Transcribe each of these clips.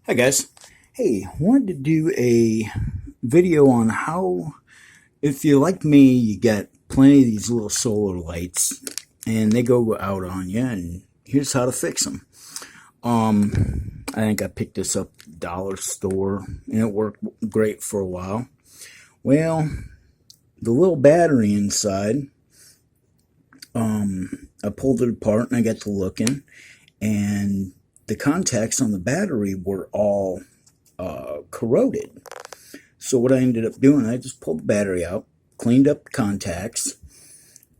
Hi guys. Hey, wanted to do a video on how, if you're like me, you get plenty of these little solar lights and they go out on you, and here's how to fix them. I think I picked this up at the dollar store and it worked great for a while. Well, the little battery inside, I pulled it apart and I got to looking, and the contacts on the battery were all corroded. So what I ended up doing, I just pulled the battery out, cleaned up the contacts,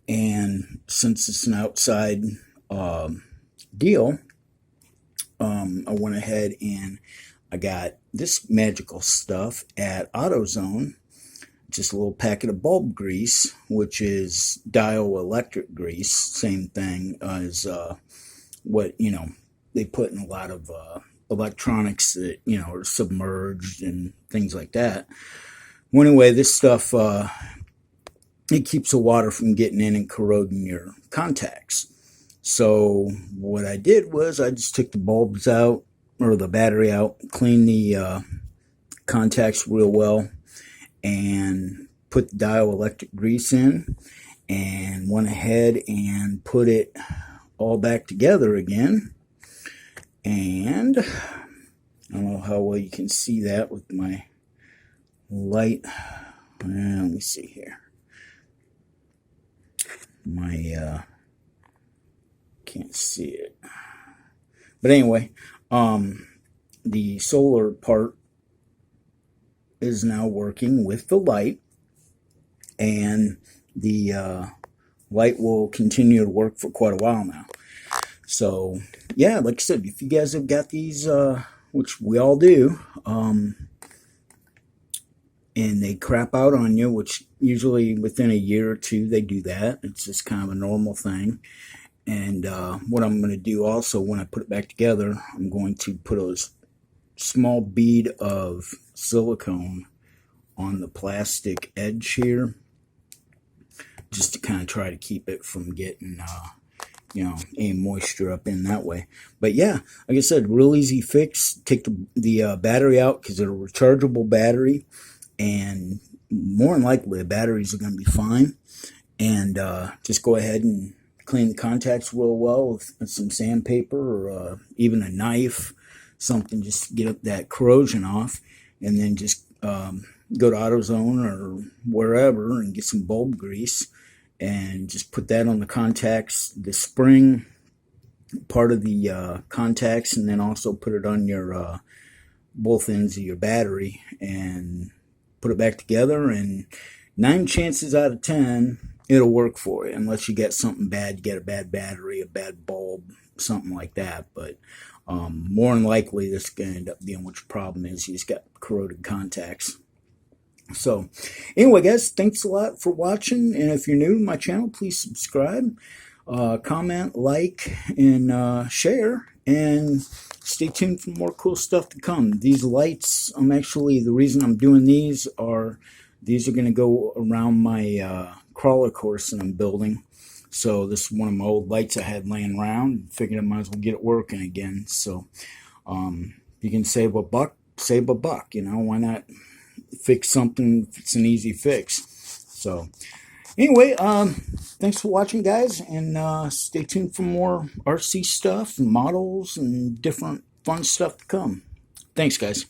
and since it's an outside deal, I went ahead and I got this magical stuff at AutoZone, just a little packet of bulb grease, which is D.I.Y electric grease, same thing as what, they put in a lot of electronics that, are submerged and things like that. Well, anyway, this stuff, it keeps the water from getting in and corroding your contacts. So what I did was I just took the bulbs out, or the battery out, cleaned the contacts real well, and put the D.I.Y electric grease in, and went ahead and put it all back together again. And I don't know how well you can see that with my light. Let me see here. Can't see it. But anyway, the solar part is now working with the light, and the light will continue to work for quite a while now. So yeah, like I said, if you guys have got these, which we all do, and they crap out on you, which usually within a year or two they do that. It's just kind of a normal thing. And what I'm going to do also, when I put it back together, I'm going to put a small bead of silicone on the plastic edge here, just to kind of try to keep it from getting any moisture up in that way. But yeah, like I said, real easy fix. Take the battery out, because they're a rechargeable battery, and more than likely the batteries are going to be fine. And just go ahead and clean the contacts real well with some sandpaper, or even a knife, something, just to get that corrosion off. And then just go to AutoZone or wherever and get some bulb grease, and just put that on the contacts, the spring part of the contacts, and then also put it on your both ends of your battery, and put it back together, and 9 chances out of 10 it'll work for you, unless you get something bad, you get a bad battery, a bad bulb, something like that. But more than likely this is going to end up being what your problem is. You just got corroded contacts. So anyway, guys, thanks a lot for watching, and if you're new to my channel, please subscribe, comment, like, and share, and stay tuned for more cool stuff to come. These lights, the reason I'm doing these are going to go around my crawler course that I'm building. So this is one of my old lights I had laying around. Figured I might as well get it working again. So you can save a buck, why not fix something if it's an easy fix? So anyway, thanks for watching, guys, and stay tuned for more RC stuff and models and different fun stuff to come. Thanks, guys.